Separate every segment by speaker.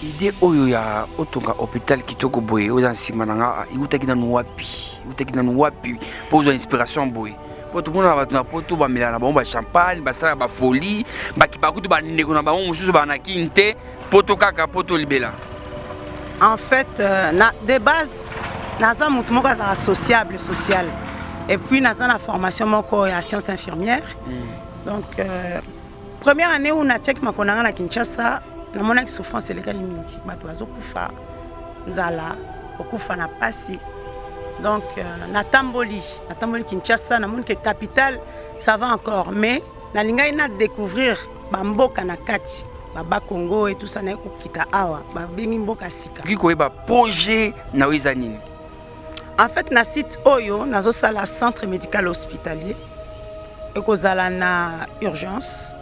Speaker 1: idée oyo ya otonga hôpital kitoko boye oza nsima nanga iutaki nanu wapi po ozwa inspiration boye po tomona bato na poto bamela na bango bachampagne basala bafolie bakutu bandeko na bango mosusu banaki te poto kaka poto libela.
Speaker 2: En fait de base naza motu moko azala social et puis naza na formation moko ya science infirmière. Donc première année où na check makonanga na Kinshasa na monaki souffrance elekaki mingi bato bazokufa nzala okufa na pasi. Donc natamboli Kinshasa na moni que capitale ça va encore mais na lingai na découvrir bamboka na kati baba Congo et tout ça na kokita awa ba bengi mboka sika
Speaker 1: kiko ba projet na weza nini.
Speaker 2: En fait na site oyo nazo sala centre médical hospitalier ekozala na urgence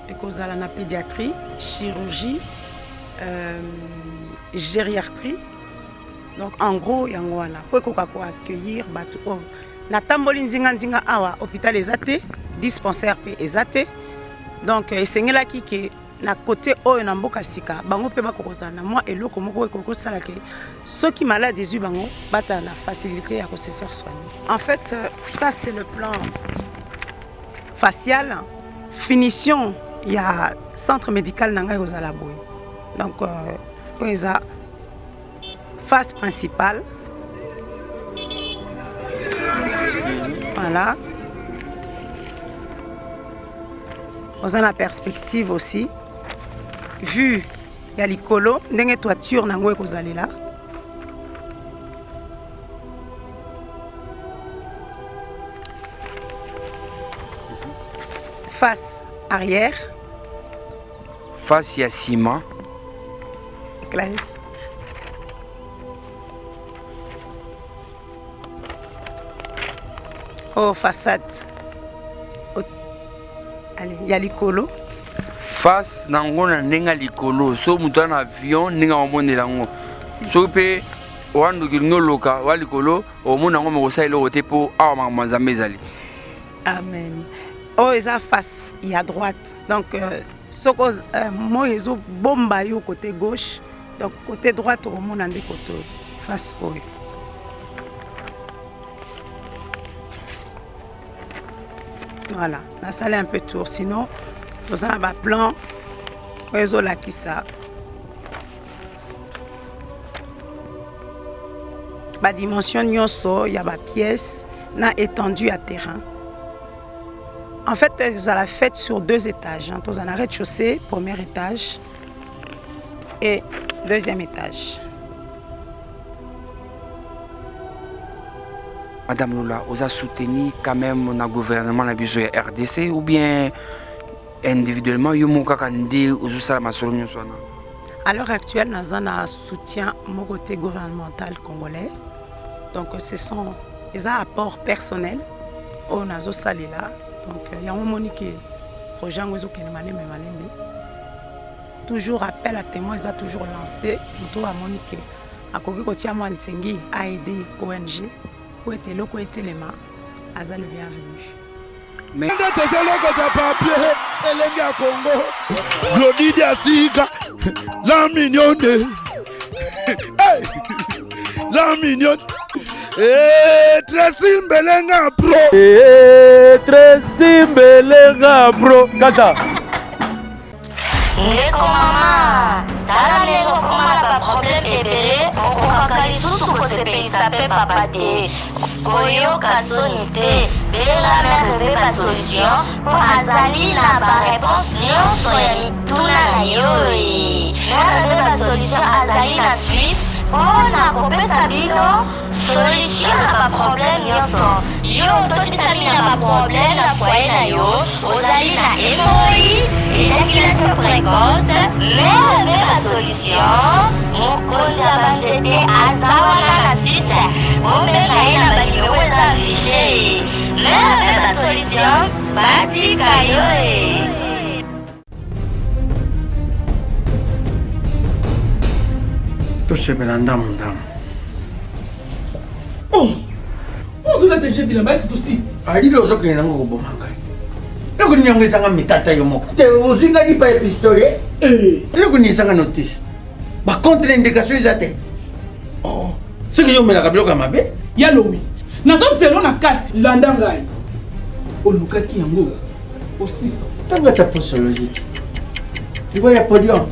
Speaker 2: ekozala na pédiatrie chirurgie gériatrie. Donc en gros yango wana po ekoka ko accueillir bato oyo na tamboli nzinga awa hôpital ezate dispensaire pe ezate. Donc esengelaki ke na côté oyo na mboka sika bango pe bakokozala na moi eloko moko ekokosala ke ceux qui malades ezwi bango bata na facilité à se faire soigner. En fait ça c'est le plan facial. Finition il y a centre médical nanga kozala boy. Donc oza face principale. Voilà. On a la perspective aussi. Vu il y a l'icolo, ndenge toiture nango ekozali là. Face arrière.
Speaker 1: Face il y a ciment.
Speaker 2: Classe. Oh, façade. Allez, il y a l'icolo.
Speaker 1: Face nango na nenga likolo so mutu na avion ninga omonela ngo so pe wandu kilingo loka wa likolo omona ngo mekosala eloko te po awa makambo nzambe ezali.
Speaker 2: Amen. Oh, eza face il y a droite. Donc soko moi ezo bomba yo côté gauche. Donc côté droite omona nde côté face oyo. Voilà, on a salé un peu de tour. Sinon, nous avons un plan. Réseau là qui ça. La dimension il y a ma pièce, na étendue à terrain. En fait, nous avons fait sur 2 étages. Nous avons un rez-de-chaussée, premier étage et deuxième étage.
Speaker 1: Madame Lula, vous avez soutenu quand même le gouvernement de la RDC ou bien individuellement, vous avez soutenu?
Speaker 2: À l'heure actuelle, nous avons un soutien mon côté gouvernemental congolais. Donc, ce sont des apports personnels. On a salé là. Donc, il y a un monique projet toujours appel à témoins, ils ont toujours lancé. Tout à monique. À côté a aidé ONG. Pour être là, pour être les mains, Aza le bienvenu.
Speaker 3: Mais Congo, Glody Diasika, la mignonne, la mignonne, très simbelenga bro, très simbelenga bro, Kata.
Speaker 4: Ndeko mama, tala lelo komala ba problème ebele, okokaka lisusu kosepelisa pe papa te. Koyoka soni te, benga merve ba solution, po azali na ba réponse nyonso ya mituna na yo. Merve ba solution azali na Suisse, po na kopesa bino solution na ba problème nyonso. Yo totisami na ba problème na foyer na yo, ozali na hémorroïde, éjaculation précoce, merve ba solution. Mokonzi abanzete azawana na Suisse, mombenga ye na banimero eza affiché. Merve ba solution, batika yo.
Speaker 1: Tosepela ndamu.
Speaker 5: Oh, ozula teje bila basi to 6.
Speaker 6: Alilo ozokenda ngo kubomanga. Loko nyangisa nga mitata yo moko. Te uzinga di pa epistole. Loko nyangisa nga notice. ba contre indication ezate. Oh, ce que yo mena ka biloko mabe.
Speaker 5: Yalo oui. Nazo zelo na kati landa ngai. Olukaki yango. Au 600.
Speaker 6: Tanga ta posologie. Tu vois, il y a podium.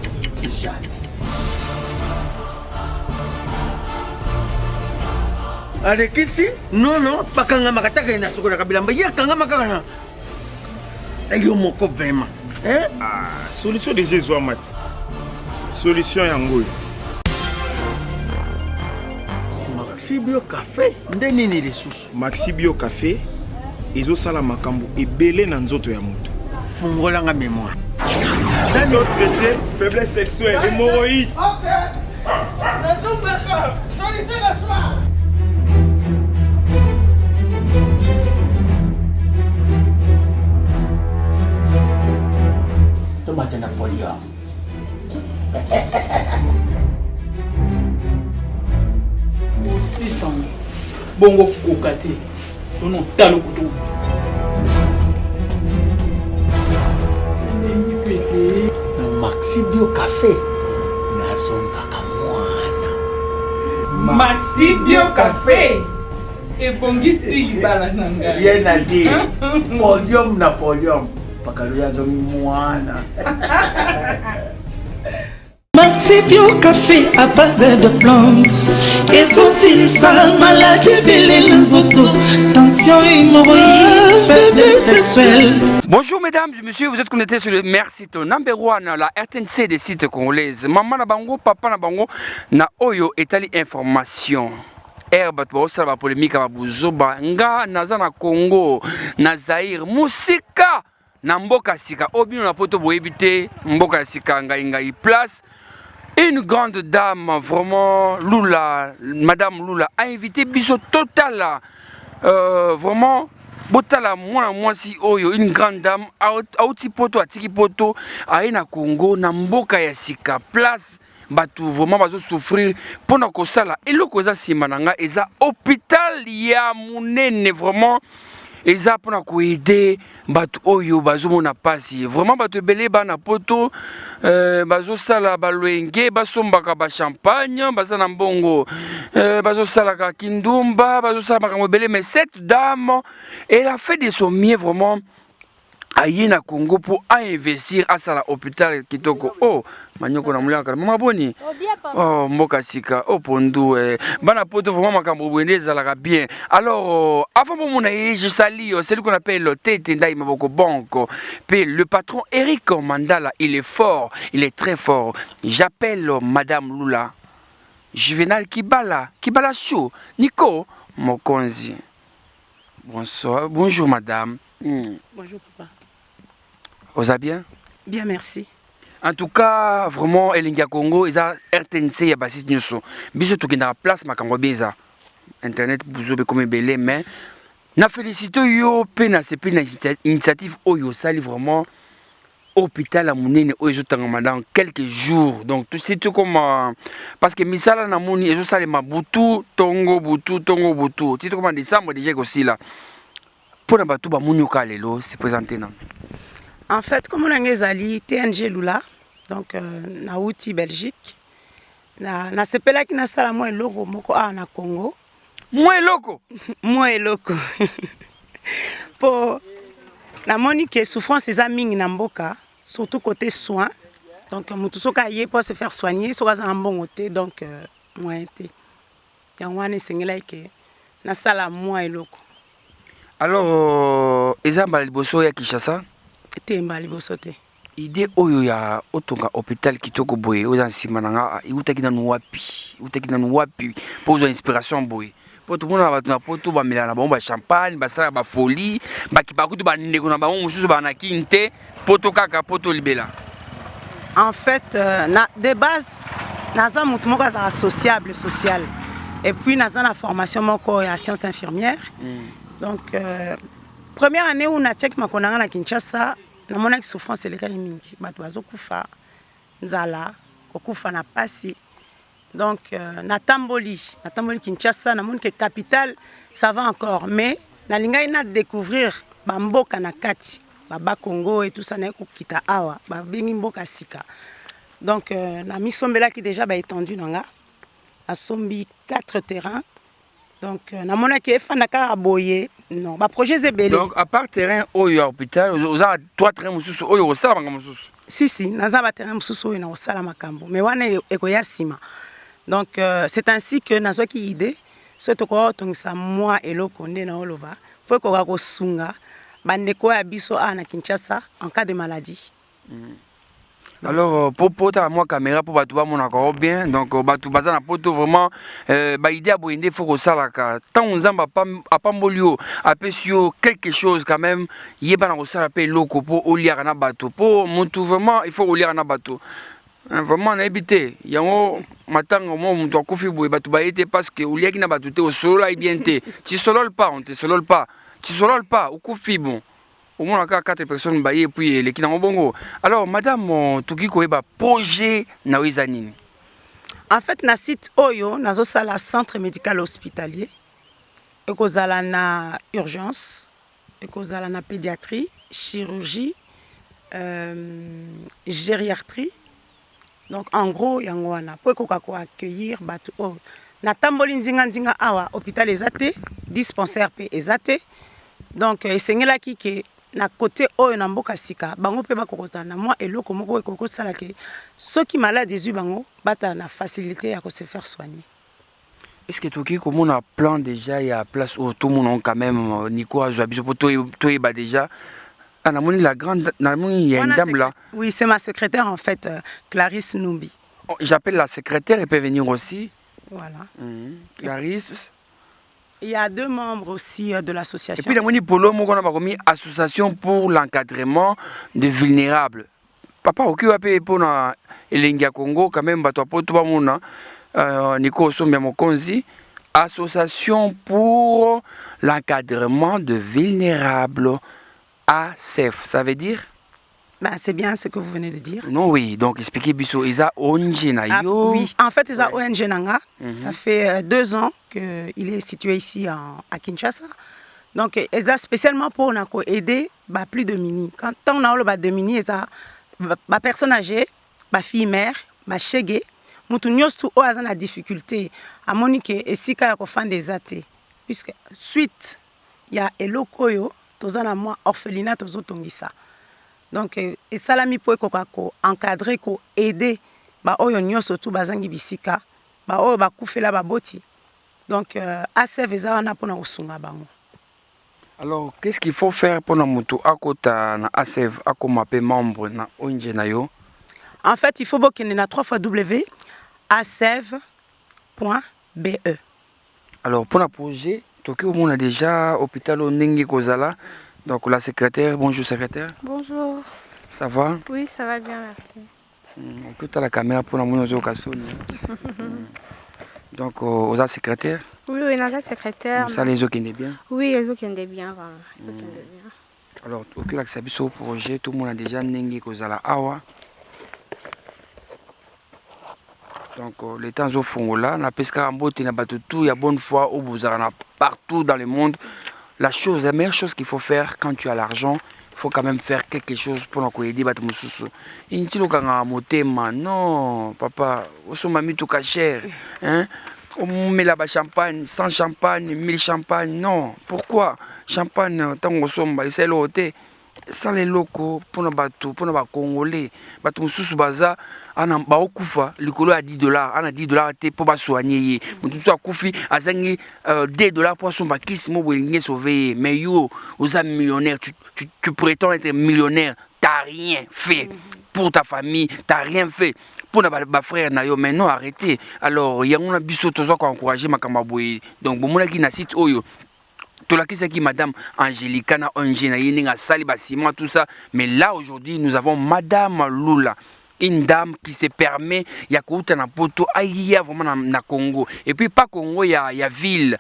Speaker 6: Jamais. Avec ici? Non, non, pas quand on a attaqué na soko na kabilamba. Il y a quand on a makana. Et yo moko vraiment. Hein?
Speaker 7: Ah, solution de Jésus Amat. Solution yango.
Speaker 6: Maxi Bio Café. Ndeni ni ressources.
Speaker 7: Maxi Bio Café. Ezo sala makambo ebele na nzoto ya moto.
Speaker 6: Fungola nga mémoire.
Speaker 7: Dans autre traité, faiblesse sexuelle, hémorroïde.
Speaker 3: Ok. Solution la soir.
Speaker 6: Tomate Napoléon.
Speaker 5: Bongo kokate. Non, talo kutu.
Speaker 6: Maxi Bio Café. Nazombaka mwana.
Speaker 5: Maxi Bio Café. Et bongisi libala nanga.
Speaker 6: Bien à dire. Podium Napoléon. Pakaluya zomi mwana.
Speaker 8: Maxi Bio Café à base de plantes. Essentiel ça, maladie belé les autos. Tension hémorroïde, faiblesse sexuelle.
Speaker 1: Bonjour mesdames et messieurs, vous êtes connectés sur le Merci ton number one, la RTNC des sites congolaises. Maman na bango, papa na bango, na oyo etali information. Herbe to ça va polémique ba buzoba nga naza na Congo, na Zaïre, musika na mboka sika obino na poto boyebite mboka sika ngai place. Une grande dame, vraiment, Lula, Madame Lula, a invité Biso Total, vraiment, Botala, moi, si Oyo, une grande dame, Aouti Poto, Atiki Poto, Aena Congo, Namboka Yasika, place, Batou, vraiment, Bazo souffrir, pendant que ça là, et le Koza Simananga, et ça, hôpital, ya Mounene, vraiment. Eza pona ko aider batu oyo bazomona pasi vraiment batu belé bana poto bazo sala balwenge basombaka ba champagne bazana mbongo bazo sala ka kindumba bazo sala makambo belé mais cette dame elle a fait de son mieux vraiment aïe na Congo pour investir à sala hôpital kitoko oh manyoko na mulaka mama boni oh mboka sika oh pondu bana poto vraiment makambo bwende zalaka bien alors avant mon je salue celui qu'on appelle Tete Ndai Maboko Banco puis le patron Eric Mandala il est fort il est très fort j'appelle madame Lula Juvenal Kibala Chou Nico Mokonzi bonsoir bonjour madame
Speaker 2: Bonjour papa.
Speaker 1: Vous allez bien?
Speaker 2: Bien, merci.
Speaker 1: En tout cas, vraiment, Elinga Congo, ils ont RTNC, il y a Bassis Nyuso. Bisous, tout qui n'a place, ma Congo Beza. Internet, bouzou, comme belé, mais. Na félicité, yo, pena, c'est une initiative, yo, ça, vraiment, hôpital à Mounine, yo, dans quelques jours. Donc, c'est tout comme. Parce que Misala, na Mouni, yo, ça, les Mabutu, Tongo, Butu. C'est tout comme en décembre, déjà, aussi, là. Pour la Batou, Mouni, Kalelo, c'est présenté, non?
Speaker 2: En fait, comme on a dit, TNG Lula, donc na outil Belgique, na sepela qui na sala moi logo moko na Congo.
Speaker 1: Moi loco.
Speaker 2: Moi loco. Pour la monique souffrance des amis na mboka, surtout côté soins. Donc mutu soka yé pour se faire soigner, soka za bon côté donc moi été. Ya wana sengela ke na sala moi loco.
Speaker 1: Alors ezamba liboso ya Kinshasa
Speaker 2: Temba liboso te.
Speaker 1: Idée oyo ya otonga hôpital kitoko boye oza nsima nanga iutaki na wapi pour inspiration boye po tout mona bato na poto ba melana ba champagne ba sala ba folie ba kibakutu ba ndeko na ba mususu ba na kinte poto kaka poto libela.
Speaker 2: En fait na de base naza mutu moko za social et puis naza na formation moko ya sciences infirmières. Donc première année où na check makonanga na Kinshasa na mona ki souffrance eleka mingi bato bazokufa nzala kokufa na pasi donc na tamboli Kinshasa na mona ke capitale ça va encore mais na linga ina découvrir ba mboka na kati ba Congo et tout ça na ko kita awa ba bengi mboka sika Donc, na misombela qui déjà ba étendu nanga. Na sombi 4 terrains. Donc, na mona ki efanda ka aboye. Non, ba projet zebele.
Speaker 1: Donc, à part terrain oyo à hôpital, vous avez 3 terrains mususu oyo osala banga mususu.
Speaker 2: Si, naza ba terrain mususu oyo na osala makambo. Mais wana ekoya sima. Donc, c'est ainsi que nazo ki idée. Soto ko tongisa moi eloko nde na olova. Faut ko ga ko sunga. Bandeko ya biso na Kinshasa en cas de maladie.
Speaker 1: Alors pour ta moi caméra pour battu mon encore bien donc battu bazana poto vraiment ba idée à boyende faut que ça là tant on zamba pas molio apesio quelque chose quand même yeba na ko sala pe loko pour oliara na bateau pour montu vraiment il faut oliara na bateau. Vraiment na habité yango matanga mo mutu akufi boye battu ba été parce que oliaki na bateau te au solo ay bien te tu solol pas on te solol pas tu solol pas okufi bon. Au moins, 4 personnes et puis les qui n'ont bongo. Alors, madame, Tuki Koeba, projet Naouizanini.
Speaker 2: En fait, na site Oyo, na sala centre médical hospitalier. Et kozala na urgence, et kozala na pédiatrie, chirurgie, gériatrie. Donc, en gros, yangwana. Pour qu'on accueillir, na tamboli nzinga awa, hôpital ezate, dispensaire pe ezate. Donc, esengela ki ke na côté oyo na mboka sika bango pe bakokozana na moi eloko moko ekokosala ke ceux qui malades ezui bango bata na facilité à se faire soigner.
Speaker 1: Est-ce que Toki comme on a plan déjà il y a place où tout le monde quand même Nico a joué pour toi déjà na moni la grande na moni il y a une dame là.
Speaker 2: Oui, c'est ma secrétaire en fait Clarisse Numbi.
Speaker 1: J'appelle la secrétaire, elle peut venir aussi.
Speaker 2: Voilà.
Speaker 1: Clarisse.
Speaker 2: Il y a 2 membres aussi de l'association.
Speaker 1: Et puis, il y a une association pour l'encadrement des vulnérables. Papa, ok, pour l'India Congo, quand même, Nico Sombia Mokonzi, association pour l'encadrement de vulnérables. ACEF, ça veut dire?
Speaker 2: C'est bien ce que vous venez de dire.
Speaker 1: Non, oui, donc expliquez Bisso, ils ont ONG Nayo.
Speaker 2: Oui, en fait, ils ont ONG Nanga. Ça fait 2 ans qu'il est situé ici à Kinshasa. Donc, ils ont spécialement pour aider plus de mini. Quand on a de mini, ils ont personnes âgées, fille mère, chégé. Mutu nyostu o azana la difficulté à monique et si kaya ko fan des athées. Puisque suite, il y a Elokoyo, tozana moi orphelinat tozo tongisa. Donc, et salami pour encadrer, aider, oyo nyoso tout bazangi bisika, oyo bakufela baboti. Donc, ACEF eza wana pona kosunga bango.
Speaker 1: Alors, qu'est-ce qu'il faut faire pour nous mutu akota na ACEF akomape membre na ONG na yo?
Speaker 2: En fait, il faut bokende na 3 fois www.acef.be.
Speaker 1: Alors, pour le projet, Toki on a déjà hôpital au Nengi Kozala. Donc la secrétaire, bonjour secrétaire.
Speaker 9: Bonjour.
Speaker 1: Ça va?
Speaker 9: Oui, ça va bien, merci.
Speaker 1: On peut la caméra pour la mono Donc aux secrétaire?
Speaker 9: Oui, on a la secrétaire.
Speaker 1: Ça les autres qui bien?
Speaker 9: Oui, les autres qui bien.
Speaker 1: Alors, au que l'accès au projet, tout le monde a déjà Nengi Kozala Awa. Donc les temps au fond là, la pesca en beauté n'a pas tout, il y a bonne foi au Bouzarana partout dans le monde. La meilleure chose qu'il faut faire quand tu as l'argent, il faut quand même faire quelque chose pour nous aider. Non, papa, on s'en mis tout cher. On met là-bas champagne, sans champagne, 1000 champagne. Non, pourquoi? Champagne, tant qu'on s'en c'est l'hôtel. Sans les locaux, pour nos bateaux, pour nos Congolais, bateaux sous baza, on a baokufa, le colo a $10, on a $10 pour soigner. On tout ça koufi, a zangé $2 pour son bakis, moi vous sauver. Mais yo, vous êtes millionnaire, tu prétends être millionnaire, t'as rien fait pour ta famille, t'as rien fait. Pour nos frères, mais non, arrêtez. Alors, il y a un biseau qui a encouragé ma camaboué. Donc, bon, moi qui n'a site oyo. Tout là qui c'est qui madame Angélica na ONG na yeninga sali basima tout ça, mais là aujourd'hui nous avons madame Lula, une dame qui se permet ya kouta na poto aïe vraiment na Congo et puis pas Congo ya ville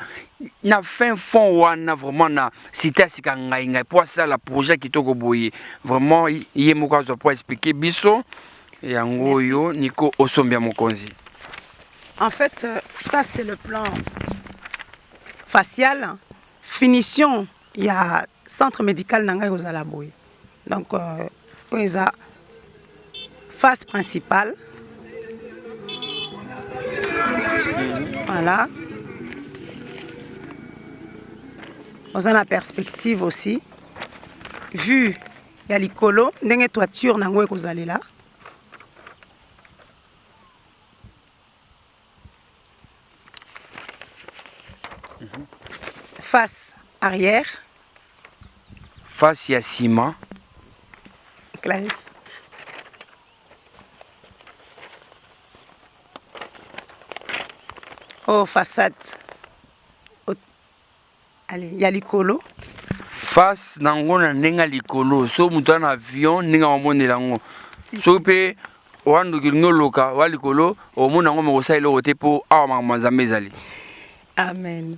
Speaker 1: na fin fond wana vraiment na cité sikanga inga pour ça la projet qui toko boye vraiment yé moko zo pour expliquer biso yango yo Nico Osombia Mokonzi.
Speaker 2: En fait ça c'est le plan facial. Finition, il y a centre médical Nanga Yozalaboy. Donc, il y a face principale, Voilà. Dans la perspective aussi. Vu, il y a l'icolo, ndenge toiture nango ekozali là. Face arrière.
Speaker 1: Face, il y a ciment.
Speaker 2: Clarisse. Oh, façade. Allez, il y a l'icolo.
Speaker 1: Face, nango na nenga l'icolo. So mutu na avion, nenga omone lango. So pe, oando kilingo loka, wa l'icolo, omone nango mokosa ilo rote po awa makamazambe ezali.
Speaker 2: Amen.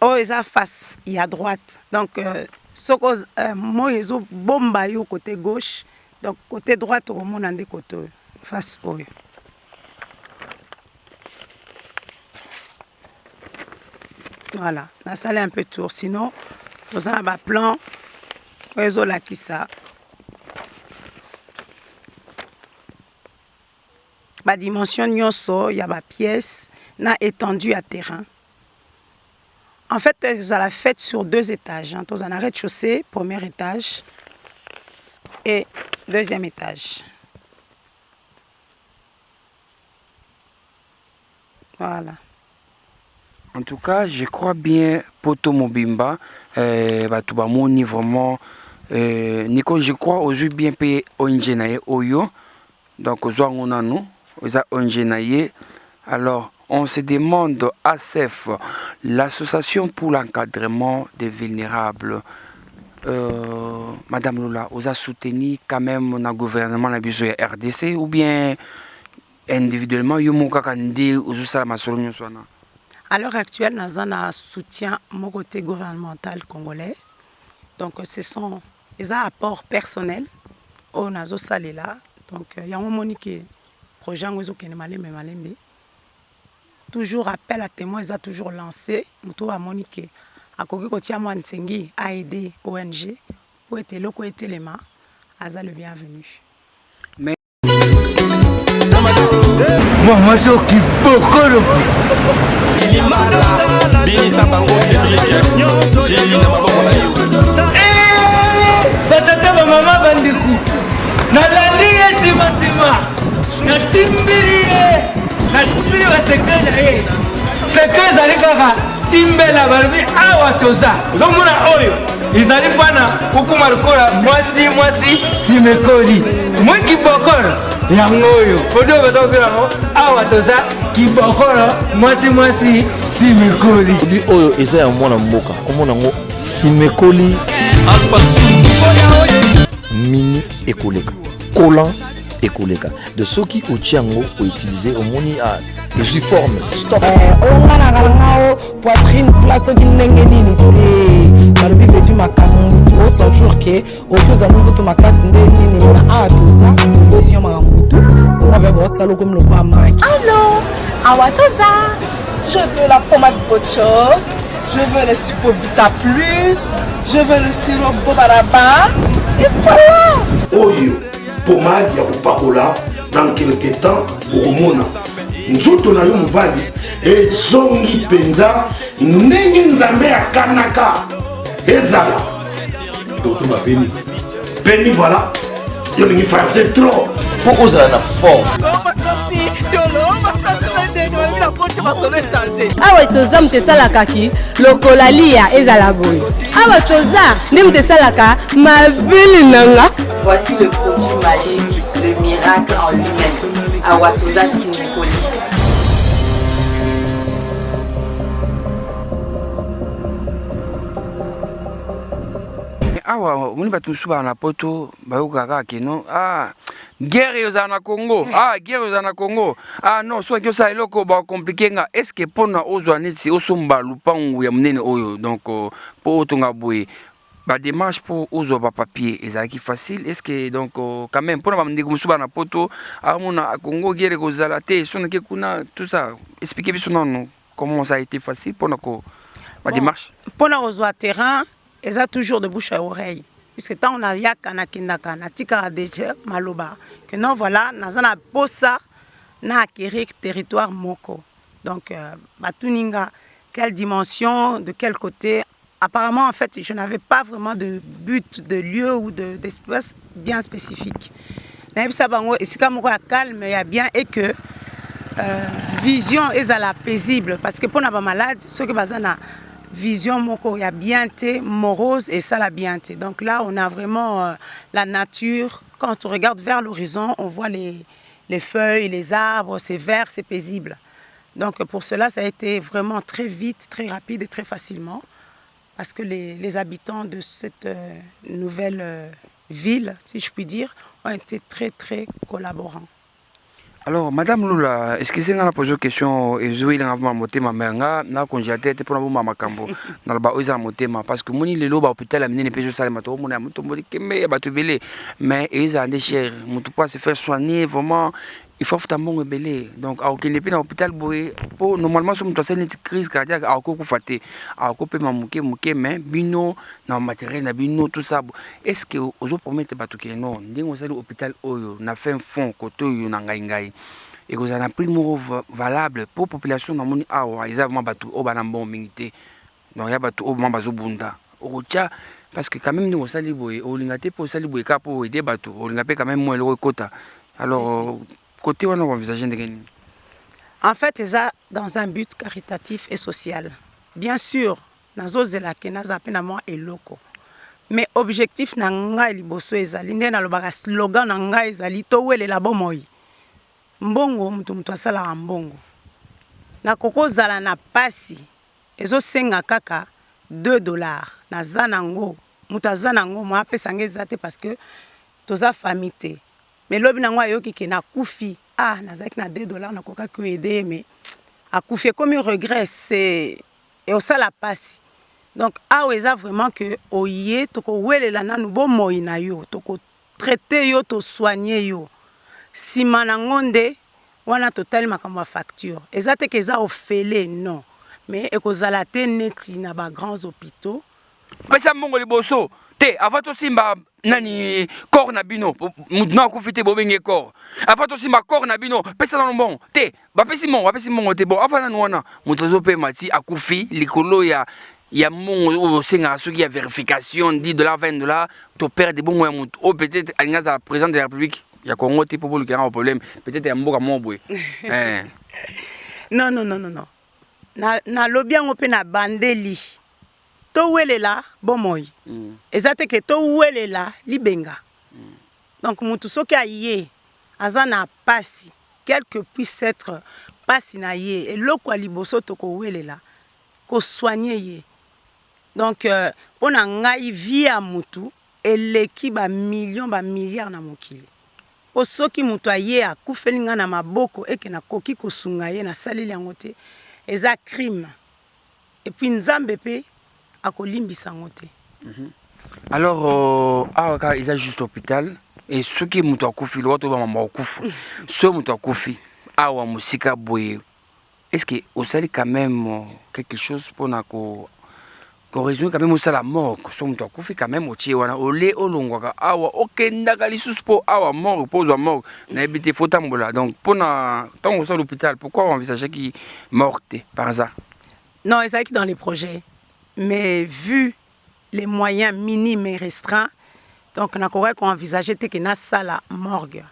Speaker 2: Oh, eza face, il y a droite. Donc, soko moi ezo bomba yo côté gauche. Donc, côté droite, au monde en côté face oh. Voilà, la salle est un peu tour. Sinon, nous avons un plan. Nous avons ça. La dimension, il y a une pièce, na étendue à terrain. En fait, nous avons fait sur 2 étages. Nous avons un rez-de-chaussée, premier étage, et 2e étage. Voilà.
Speaker 1: En tout cas, je crois bien Poto Mobimba, Batubamoni vraiment, Nico, je crois aujourd'hui bien payé Ongenaye Oyo, donc aux Ouangonanu, aux Ongenaye. Alors, on se demande ACEF, l'association pour l'encadrement des vulnérables. Madame Lola, vous avez soutenu quand même le gouvernement de la RDC ou bien individuellement, vous avez soutenu?
Speaker 2: À l'heure actuelle, nous avons un soutien mon côté gouvernemental congolais. Donc, ce sont des apports personnels. On a salé là. Donc, il y a un moment que projet toujours appel à témoins, ils ont toujours lancé. Muto a moniqué. À côté de Tiamouan Tsengi a aidé ONG pour être là, pour être les mains. Aza le bienvenu.
Speaker 1: Mais
Speaker 6: moi je qui beaucoup le batata bamama bandiku nalandi ye simasima natimbiri basekre na ye sekre ezali kaka timbela balobi awa toza ozomona oyo ezali mpana kokuma lokola mwasi simekoli mwi kibokolo yango oyo odio bazokolango awa toza kibokolo mwasi simekoli
Speaker 10: bi oyo eza ya mwana mboka omona ngo simekoli mini ekoleka collant ekoleka de soki otiango outiliser omoni a je forme stop
Speaker 11: ongana kalangao poitrine place soki ndenge nini te balobi vetu makambo au sentir que okoza nzoto makasi ndenge nini na awa toza solution makambo tu on va voir ça comme le quoi maki
Speaker 12: allô awa toza je veux la pommade Bocho, je veux le Supovita plus, je veux le sirop Bobaraba et voilà.
Speaker 3: Oyo pommade ya kopakola dans quelque temps okomona nzoto na yo mobali ezongi penza ndenge nzambe akanaka ezala totuma peni peni voilà yo lingi français trop
Speaker 10: pour ozala na forme
Speaker 13: awa toza moto esalaka ki lokola lia ezala boye awa toza nde moto esalaka mavili nanga.
Speaker 14: Voici le produit magique, le miracle en lui-même. Awa toza Simekoli.
Speaker 1: Awa moni batu suba na poto bayokaka keno guerre yoza na Congo guerre yoza na Congo non soit que ça eloko ba compliqué nga est-ce que pona ozwa neti osomba lupangu ya munene oyo donc po otonga boye ba démarche pour ozwa ba papier ezalaki facile est-ce que donc quand même pona ba ndeko musuba na poto amona Congo guerre kozala te sonake kuna tout ça expliquez biso non comment ça a été facile pona ko ba démarche
Speaker 2: pona ozwa terrain. Et ça toujours de bouche à oreille. Puisque tant on a yakana kindaka na tika déjà maloba que non voilà na zana posa na acquérir territoire moko. Donc, Batuninga, quelle dimension, de quel côté? Apparemment, en fait, je n'avais pas vraiment de but, de lieu ou d'espace bien spécifique. Mais ça va calme, il y a bien et que vision est à la paisible parce que pour les malades, ceux qui ont une vision, il y a bien morose et ça la bien. Donc là, on a vraiment la nature. Quand on regarde vers l'horizon, on voit les feuilles, les arbres, c'est vert, c'est paisible. Donc pour cela, ça a été vraiment très vite, très rapide et très facilement. Parce que les habitants de cette nouvelle ville, si je puis dire, ont été très, très collaborants.
Speaker 1: Alors, Madame Lula, est-ce que c'est une posé une question et je vais vous montrer ma mère na congélateur pour vous ma cambo na le bas aux amotema parce que moni le loba hôpital amener les péjos salé mato moni amuto moni kemé ba tubele mais ils ont des chers mutu pas se faire soigner vraiment il faut faire bon belé donc à aucun épine à l'hôpital boy pour normalement sur mutu c'est une crise cardiaque à aucun coup faté à aucun peu mamuke mais bino na matériel na bino tout ça est-ce que aux autres promettent ba tout que non ndingo c'est l'hôpital oyo na fait un fond côté yo na ngai et que ça a pris mot valable pour la population dans mon awa ils avaient battu au banambon mingité donc il y a battu au mambazo bunda au tcha parce que quand même nous ça liboé au lingate pour ça liboé capo aider battu au lingate quand même moins le quota alors côté on a envisagé de gagner
Speaker 2: en fait ça dans un but caritatif et social bien sûr nazo zela ke naza pena moi et loko mais objectif na nga liboso ezali ndé na lobaka slogan na nga ezali to welela bomoi mbongo mutu asala mbongo na koko zala na pasi ezo senga kaka $2 na zanango mutu azanango mo apesa ngezate parce que toza famité mais lobi nango ayoki ke na kufi nazaki na $2 na koka ko aider mais akufi comme regret c'est et au sala pasi donc eza vraiment que oye toko welela nanu bo moi na yo toko traiter yo to soigner yo sima na ngonde wana total makambo facture ezate ke za ofele non mais ekozala te neti na ba grands hôpitaux
Speaker 1: pesa mbongo liboso te avant to simba nani corps na bino mudna ku fite bobenge corps avant to simba corps na bino pesa na bon te ba pesi mbongo te bon avant na wana mutozo pe mati akufi likolo ya mon senga ceux qui a vérification $10 $20 to perdre bon moyen mutu ou peut-être alinga za président de la République il y a Congo type pour le grand problème peut-être un mboka mobwe
Speaker 2: non na lobiango pe na bandeli to welela bomoi ezate ke to welela libenga donc mutu soki aye azana pasi quel que puisse être pasi na ye et loko liboso to ko welela ko soigner ye donc pona ngai via mutu eleki ba millions ba milliards na mokili o soki mutu aye akufeli nga na maboko eke na koki kosunga ye na saleli yango te eza crime et puis nzambe pe akolimbisa ngo te
Speaker 1: alors ils ont juste hôpital et ceux qui mutu akufi lo to ba mama okufu ceux mutu akufi awa musika boye est-ce que au sali quand même quelque chose pour na ko corriger quand même au sala mort so mutu akufi quand même otie wana ole olongwaka awa okendaka lisusu po awa mort pose à mort na ebité faut tambola donc pour na tant au l'hôpital pourquoi envisager qui morte par hasard
Speaker 2: non c'est qui dans les projets mais vu les moyens minimes et restreints donc na ko envisager te que na sala morgue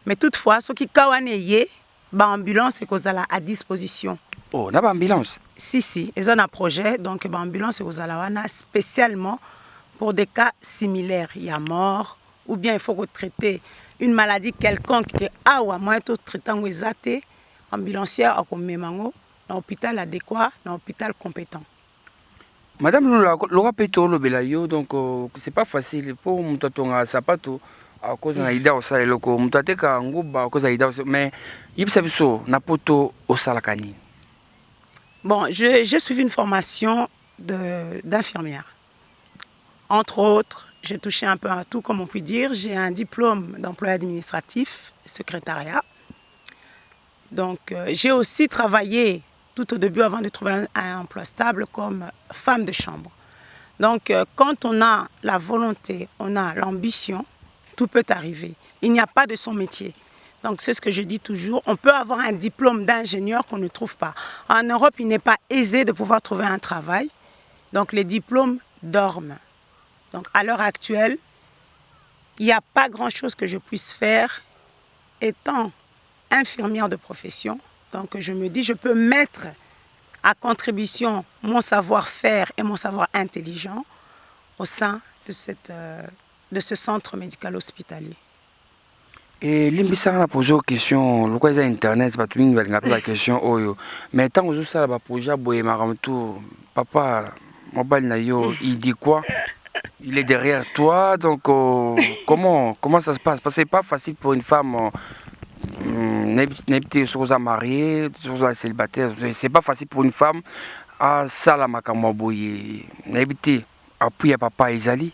Speaker 2: mais toutefois ce qui kawane ye ba ambulance est kozala à disposition.
Speaker 1: Oh, na ba ambulance?
Speaker 2: Si, ils ont un projet donc ba ambulance est kozala wana spécialement pour des cas similaires, il y a mort ou bien il faut traiter une maladie quelconque que awa moi to traitant ezate ambulancière akomemango dans hôpital adéquat, dans hôpital compétent.
Speaker 1: Madame Laura Peto Lobelayo donc c'est pas facile pour mutatonga sapato à cause na ida osa eloko mutateka nguba à cause ida mais yibisa biso na poto osalakani.
Speaker 2: Bon, j'ai suivi une formation d'infirmière. Entre autres, j'ai touché un peu à tout comme on peut dire, j'ai un diplôme d'emploi administratif, secrétariat. Donc j'ai aussi travaillé tout au début avant de trouver un emploi stable comme femme de chambre. Donc quand on a la volonté, on a l'ambition, tout peut arriver. Il n'y a pas de son métier. Donc c'est ce que je dis toujours. On peut avoir un diplôme d'ingénieur qu'on ne trouve pas. En Europe, il n'est pas aisé de pouvoir trouver un travail. Donc les diplômes dorment. Donc à l'heure actuelle, il n'y a pas grand-chose que je puisse faire étant infirmière de profession. Donc je me dis, je peux mettre à contribution mon savoir-faire et mon savoir intelligent au sein de ce centre médical hospitalier.
Speaker 1: Et limbisaka na poser question lokwa eza internet bato mingi balinga mpe question oyo mais ntango ozosala baprojet boye makambo tu papa mobali na yo il dit quoi, il est derrière toi donc comment ça se passe parce que c'est pas facile pour une femme n'habiter sur sa mariée sur sa célibataire, c'est pas facile pour une femme à sala makambo boye n'habiter appui à papa Isali.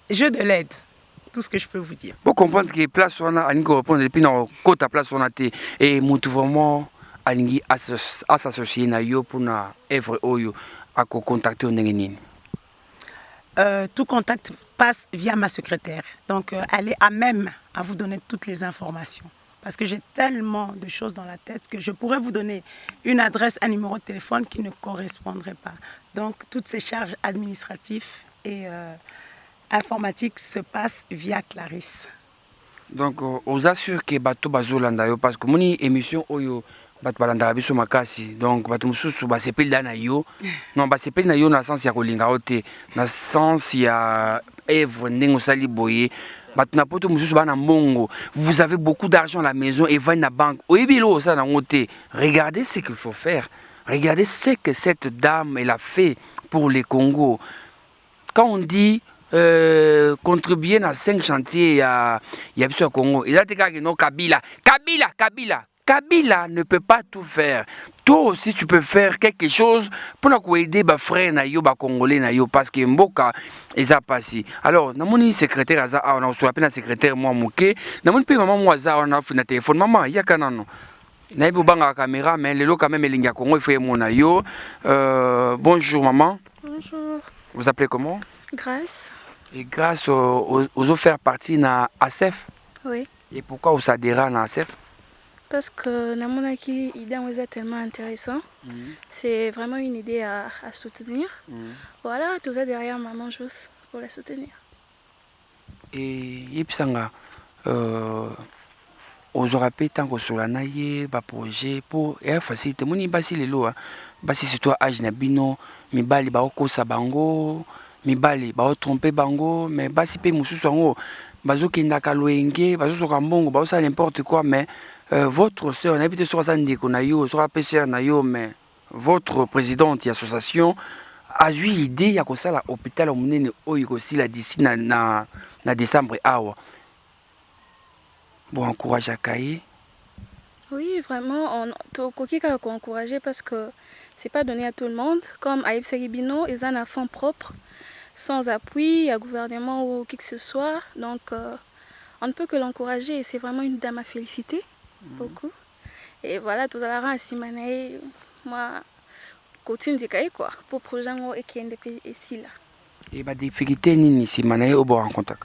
Speaker 2: Je de l'aide. Tout ce que je peux vous dire.
Speaker 1: Pour comprendre que place on a alingi répondre depuis dans côté place on a été et mutu vraiment alingi à s'associer na yo pour na œuvre oyo à contacter nini.
Speaker 2: Tout contact passe via ma secrétaire. Donc elle est à même à vous donner toutes les informations parce que j'ai tellement de choses dans la tête que je pourrais vous donner une adresse, un numéro de téléphone qui ne correspondrait pas. Donc toutes ces charges administratives et informatique se passe via Clarisse.
Speaker 1: Donc, aux assure que bato bazolanda yo parce que moni émission oyo bato balanda biso makasi donc bato mususu ba sepeli dana yo non ba sepeli na yo na sens ya kolinga ote na sens ya œuvre ndenge sali boye bato na poto mususu bana mbongo vous avez beaucoup d'argent à la maison et va na banque oyebilo ça na ngote regardez ce qu'il faut faire, regardez ce que cette dame elle a fait pour les Congo. Quand on dit contribuer à 5 chantiers à Congo. Il a dit que non, Kabila ne peut pas tout faire. Toi aussi, tu peux faire quelque chose pour aider les frères nayo, les Congolais nayo, parce que Mboka ils a passé. Alors, namoni secrétaire aza, on a reçu la secrétaire moi mouké. Namoni pe maman moi aza, on a fait na téléphone. Maman, il y a kanano. Na ibo banga caméra, mais le quand même elinga Congo, il faut mon nayo. Bonjour maman.
Speaker 9: Bonjour.
Speaker 1: Vous appelez comment?
Speaker 9: Grâce.
Speaker 1: Et grâce aux offerts partis dans ASEF.
Speaker 9: Oui.
Speaker 1: Et pourquoi vous adhérez à ASEF?
Speaker 9: Parce que l'idée est tellement intéressant. C'est vraiment une idée à soutenir. Voilà, tout ça derrière maman juste pour la soutenir.
Speaker 1: Et Yipsanga, aux Européens, tant que sur la naïe, projet pour faciliter. Moni basi lelo, basi c'est toi âge nabino, mi bali ba oko sabango. Mibali ba tromper bango mais basi pe mususu ngo bazokenda kaloenge bazosoka mbongo baosa n'importe quoi mais votre sœur n'habite sur sa ndeko na yo sur la PCR na yo mais votre présidente d'association a eu l'idée ya ko sala hôpital monene oyo ko sila d'ici na décembre awa. Bon encourage à Kaye.
Speaker 9: Oui, vraiment on kokika ko encourager parce que c'est pas donné à tout le monde comme Aïb Seribino, ils en a fonds propres. Sans appui, à gouvernement ou qui que ce soit. Donc, on ne peut que l'encourager. C'est vraiment une dame à féliciter. Beaucoup. Et voilà, tout à l'heure, à Simanae, moi, continue de cahier quoi. Pour le projet qui est ici là.
Speaker 1: Et bah, des difficultés, ni Simanae au bon en contact.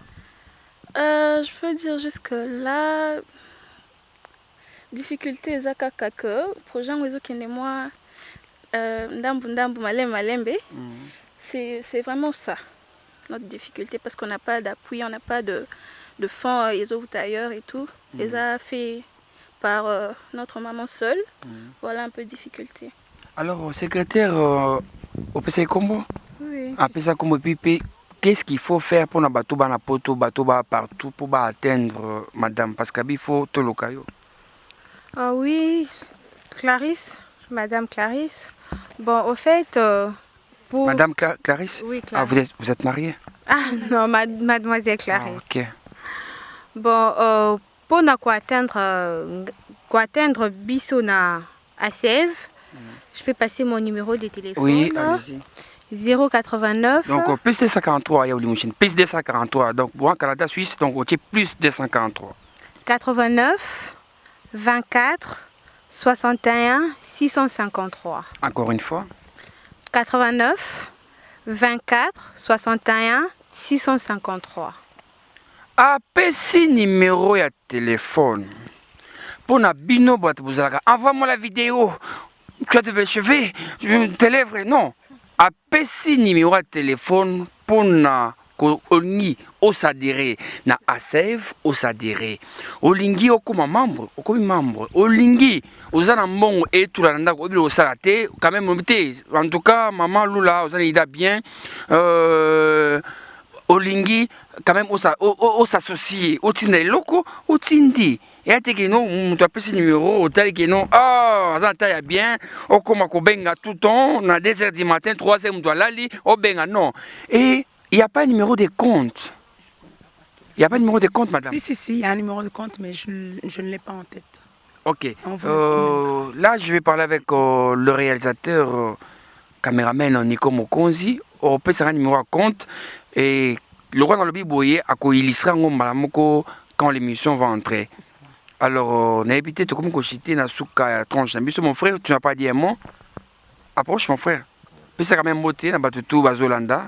Speaker 9: Je peux dire jusque là, difficulté, Zakaka que, projet qui est moi, Ndambu Malembe. C'est vraiment ça, notre difficulté, parce qu'on n'a pas d'appui, on n'a pas de fonds, ils ont ailleurs et tout. Les a fait par notre maman seule. Voilà un peu de difficulté.
Speaker 1: Alors, secrétaire, au PCI Combo?
Speaker 9: Oui.
Speaker 1: À PCI Combo, puis qu'est-ce qu'il faut faire pour na bateau na poto, bateau partout pour atteindre madame? Parce qu'il faut tout le cas.
Speaker 9: Ah oui, Clarisse, madame Clarisse. Bon, au fait... Pour...
Speaker 1: Madame Clarisse?
Speaker 9: Oui, Clarisse.
Speaker 1: Ah, vous êtes mariée?
Speaker 9: Ah non, mademoiselle Clarisse.
Speaker 1: Ah, ok.
Speaker 9: Bon, pour atteindre Bisso na ASEV, je peux passer mon numéro de téléphone.
Speaker 1: Oui, allez-y.
Speaker 9: 089.
Speaker 1: Donc, plus 243, il y a Limouchine. Plus 243. Donc, pour un Canada Suisse, donc, on tient plus 243.
Speaker 9: 89, 24, 61, 653.
Speaker 1: Encore une fois.
Speaker 9: 89, 24, 61, 653.
Speaker 1: apesi numéro ya téléphone pona bino bato bozalaka envoie-moi la vidéo tu as de cheveux tes lèvres non apesi numéro ya téléphone pona olingi osadere na asave osadere olingi okoma membre okomi membre olingi oza na mbongo etula na ndako obili osala te quand même te en tout cas maman Lula oza na ida bien olingi quand même s'associer otinda eloko otindi eyate ke no moto apesi numéro otali ke no aza ta ya bien okoma kobenga tout temps na 2h du matin 3h moto alali obenga non et il n'y a pas un numéro de compte. Il n'y a pas de numéro de compte, madame.
Speaker 2: Si, il y a un numéro de compte, mais je ne l'ai pas en tête.
Speaker 1: Ok. Là, je vais parler avec le réalisateur, caméraman Nico Mokonzi. On peut faire un numéro de compte. Et le roi dans le biboyer, il sera quand l'émission va entrer. Alors, on a évité de comme cochiter na souka tranche. Mon frère, tu n'as pas dit un mot. Approche, mon frère. Puis ça quand même beauté, na batutu bazolanda.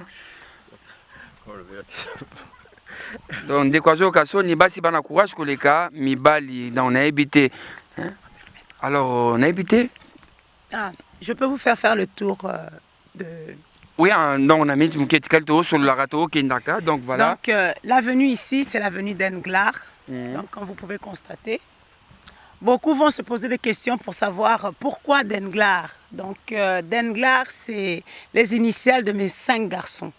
Speaker 1: Donc, dès que ni basi bana courage que les cas, mi bali, on a évité. Alors, on a évité.
Speaker 2: Je peux vous faire le tour de.
Speaker 1: Oui, donc on a mis sur le râteau Kendaka, donc voilà.
Speaker 2: Donc, l'avenue ici, c'est l'avenue d'Englar. Donc, comme vous pouvez constater, beaucoup vont se poser des questions pour savoir pourquoi d'Englar. Donc, d'Englar, c'est les initiales de mes 5 garçons.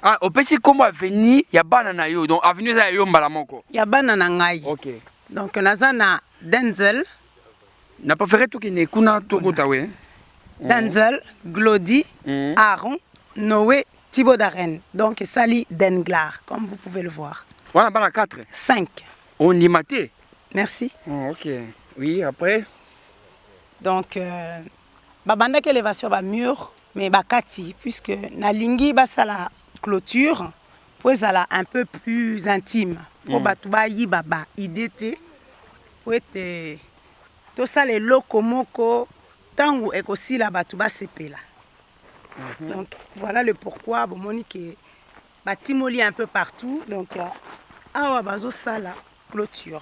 Speaker 1: Ah, au petit comme avenue, il y a banana yo, donc avenue za yo mbalamoko.
Speaker 2: Il y a banana ngai.
Speaker 1: OK.
Speaker 2: Donc nazana Denzel.
Speaker 1: Na pas fait tout qui ne kuna to kotawe.
Speaker 2: Denzel, Glody, Aaron, Noé, Thibaut Darren. Donc Sali Denglar, comme vous pouvez le voir.
Speaker 1: Voilà, banana 4.
Speaker 2: 5.
Speaker 1: On y maté.
Speaker 2: Merci.
Speaker 1: OK. Oui, après.
Speaker 2: Donc babanda que l'élévation va mur mais bakati puisque na lingi basala clôture pour être un peu plus intime pour batuba yibaba idete pour être tout ça les lokomoko tangu ekosila batuba sepela. Donc voilà le pourquoi bon monique batimoli un peu partout donc awa bazo sala clôture.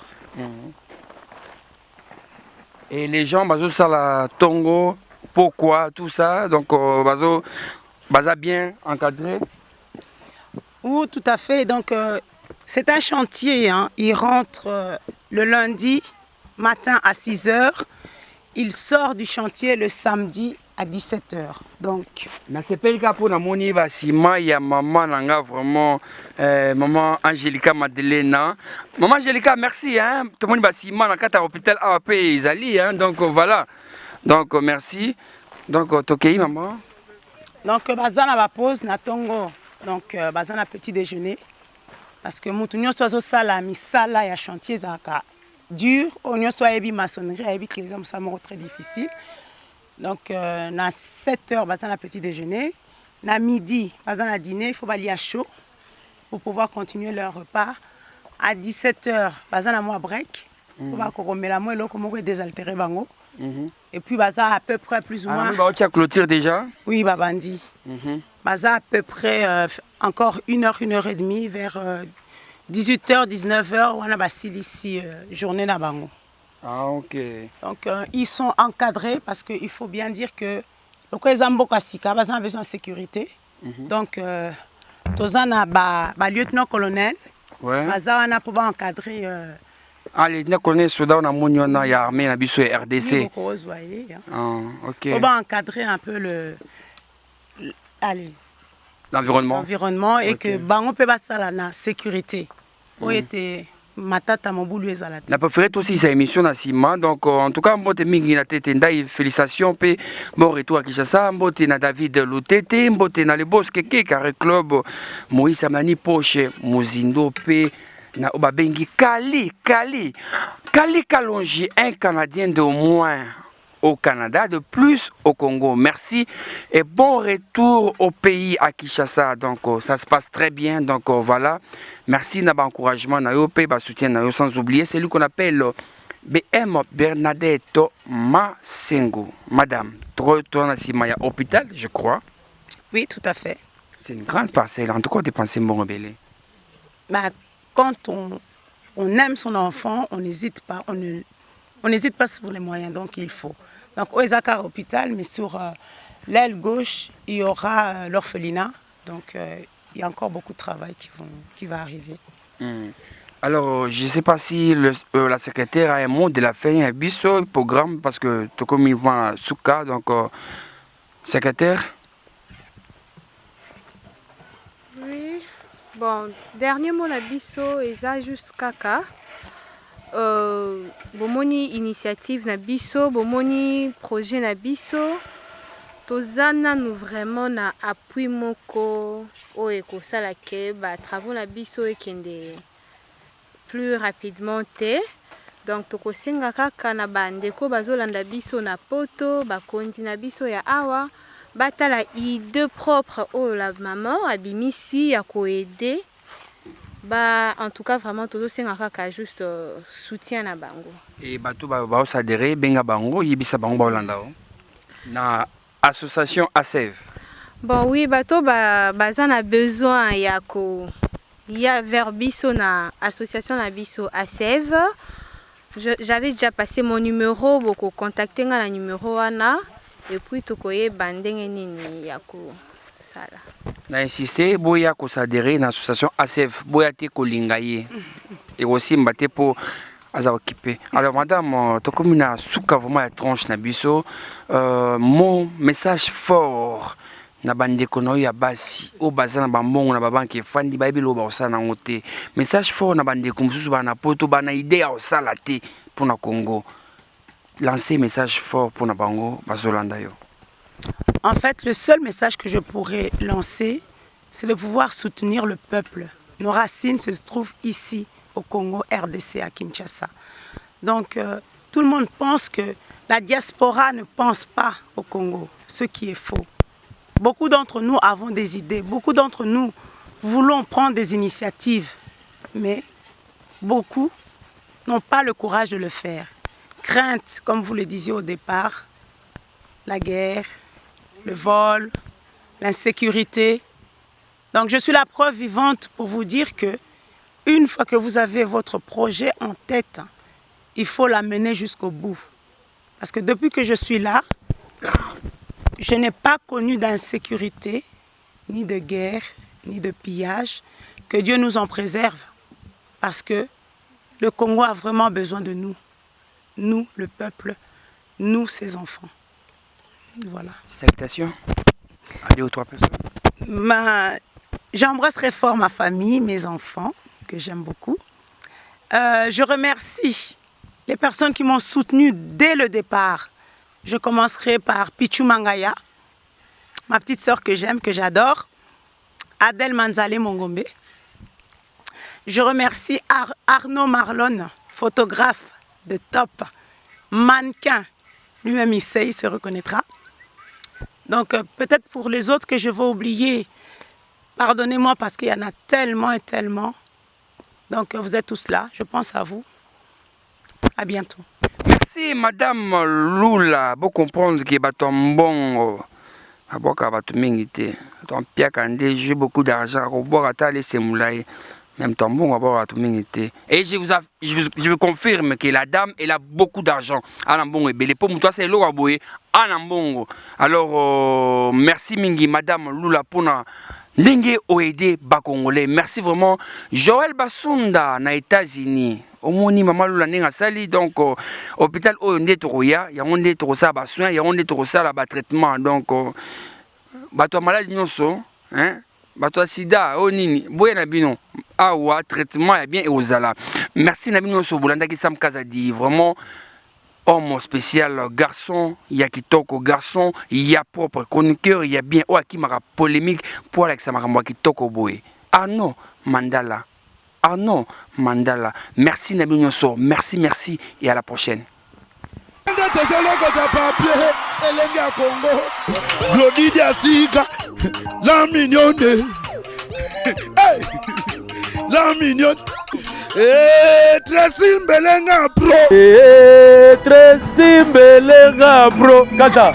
Speaker 1: Et les gens bazo sala tongo pourquoi tout ça donc bazo bien encadré.
Speaker 2: Oui, tout à fait. Donc, c'est un chantier. Hein. Il rentre le lundi matin à 6h. Il sort du chantier le samedi à 17h. Donc,
Speaker 1: c'est pas le cas pour il y a maman nanga vraiment maman Angelica Madeleine. Maman Angelica, merci hein. Tout le monde va dans quatre hôpital AAP Isali hein. Donc voilà. Donc merci. Donc tokei maman.
Speaker 2: Donc bazana va pause na tongo. Donc bazana petit déjeuner parce que mutunyo sozo sala misala ya chantier zaka dur, onyo so ebi maçonnerie ebi que les hommes ça très difficile. Donc na 7h bazana petit déjeuner, na midi bazana dîner, il faut bali à chaud pour pouvoir continuer leur repas. À 17h bazana moi break, pour ba ko komela moi loko moko désaltérer bango. Et puis baza à peu près plus ou moins.
Speaker 1: Ah, tu as clôture déjà?
Speaker 2: Oui, babandi. Baza à peu près encore 1h, 1h30 vers 18h, 19h, on a basili ici journée na bango.
Speaker 1: Ah ok.
Speaker 2: Donc ils sont encadrés parce qu'il faut bien dire que le Kwezambo Kasika a besoin de sécurité. Donc tozana ba lieutenant-colonel.
Speaker 1: Ouais.
Speaker 2: Baza on a pour encadrer.
Speaker 1: Ah, les lieutenant-colonel Soudan on a moniona ya armée na biso RDC.
Speaker 2: Ah
Speaker 1: ok.
Speaker 2: On va encadrer un peu
Speaker 1: l'environnement
Speaker 2: et que bango peut basala na sécurité. Pour être matata mobulu ezala.
Speaker 1: La préférée aussi sa émission na Sima donc en tout cas mbote mingi na tete ndai félicitations pe bon retour à Kinshasa mbote na David Lutete mbote na le boss keke carré club Moïse Amani Poche Muzindo pe na obabengi Kali Kalonji un Canadien de moins au Canada, de plus au Congo. Merci et bon retour au pays à Kinshasa. Donc ça se passe très bien. Donc voilà. Merci n'a encouragement na yo pe ba soutien na yo sans oublier celui qu'on appelle BM Bernadette Masengo. Madame, toi na Simaya hôpital, je crois.
Speaker 2: Oui, tout à fait.
Speaker 1: C'est une grande parcelle. En tout cas, dépenser mon rebelle.
Speaker 2: Bah quand on aime son enfant, on n'hésite pas, on n'hésite pas sur les moyens, donc il faut. Donc au Ezakar hôpital, mais sur l'aile gauche, il y aura l'orphelinat, donc il y a encore beaucoup de travail qui va arriver.
Speaker 1: Alors, je ne sais pas si la secrétaire a un mot de la fin, un biseau programme, parce que tout comme il va à Souka, donc secrétaire.
Speaker 9: Oui, bon, dernier mot la biseau, et ça juste caca. Bomoni initiative na biso, bomoni projet na biso. Tozana nous vraiment na appui moko o ekosala ke ba travaux na biso ekende plus rapidement te. Donc tokosenga kaka na bandeko bazolanda biso na poto bakondi na biso ya awa batala idée propre o la maman abimisi ya koaider ba en tout cas vraiment tozosenga kaka juste soutien na bango.
Speaker 1: Et bato ba s'adhérer benga bango yebisa bango baolanda o na association ASEV.
Speaker 9: Bon oui, bato baza na besoin ya vers biso na association na biso ASEV. J'avais déjà passé mon numéro, beaucoup contacté na numéro wana et puis tokoye bandenge nini yako sala.
Speaker 1: Na insisté boya ko s'adhérer na association ASEV, boya te kolinga ye. Et aussi mbate po aza occupé. Alors madame, tokomina souka vraiment la tranche na biso, mon message fort na bandeko no ya basi o bazana bambongo na babanke fandi baibelo ba osana ngote. Message fort na bandeko mususu bana poto bana idée ya osala te pour na Congo. Lancer message fort pour na bango bazolanda yo.
Speaker 2: En fait, le seul message que je pourrais lancer, c'est de pouvoir soutenir le peuple. Nos racines se trouvent ici au Congo, RDC, à Kinshasa. Donc, tout le monde pense que la diaspora ne pense pas au Congo, ce qui est faux. Beaucoup d'entre nous avons des idées, beaucoup d'entre nous voulons prendre des initiatives, mais beaucoup n'ont pas le courage de le faire. Crainte, comme vous le disiez au départ, la guerre, le vol, l'insécurité. Donc, je suis la preuve vivante pour vous dire que une fois que vous avez votre projet en tête, il faut l'amener jusqu'au bout. Parce que depuis que je suis là, je n'ai pas connu d'insécurité, ni de guerre, ni de pillage. Que Dieu nous en préserve. Parce que le Congo a vraiment besoin de nous. Nous, le peuple, nous, ses enfants. Voilà.
Speaker 1: Salutations à 2 ou 3 personnes.
Speaker 2: J'embrasse très fort ma famille, mes enfants, que j'aime beaucoup. Je remercie les personnes qui m'ont soutenu dès le départ. Je commencerai par Pichu Mangaya, ma petite sœur que j'aime, que j'adore, Adèle Manzale Mongombe. Je remercie Arnaud Marlon, photographe de top, mannequin, lui-même il sait, il se reconnaîtra. Donc peut-être pour les autres que je vais oublier, pardonnez-moi parce qu'il y en a tellement et tellement. Donc vous êtes tous là, je pense à vous. À bientôt.
Speaker 1: Merci Madame Lula. Vous comprendre que bon, j'ai beaucoup d'argent. Même temps bon, et je vous confirme que la dame elle a beaucoup d'argent. Alors merci Mingi Madame Lula pour Ndenge oede bakongolais. Merci vraiment. Joël Basunda na États-Unis. Omoni mama Lula nenga sali donc hôpital Onde Toroya, ya onde torosa ba soins, ya onde torosa la ba traitement donc bato maladie nyonso, hein? Bato sida onini boya na bino awa traitement ya bien et ozala. Merci na bino so bolanda ki Sam Kazadi vraiment homme spécial, garçon, il y a kitoko, garçon, il y a propre, chroniqueur, il y a bien, oh, qui m'a polémique pour Alexandre Kitoko Boé. Ah non, Mandala. Ah non, Mandala. Merci Nabi Nyoso, merci, merci, et à la prochaine.
Speaker 3: La mignonne. La mignonne. Tracy Mbelenga bro.
Speaker 15: Tracy Mbelenga bro. Kata.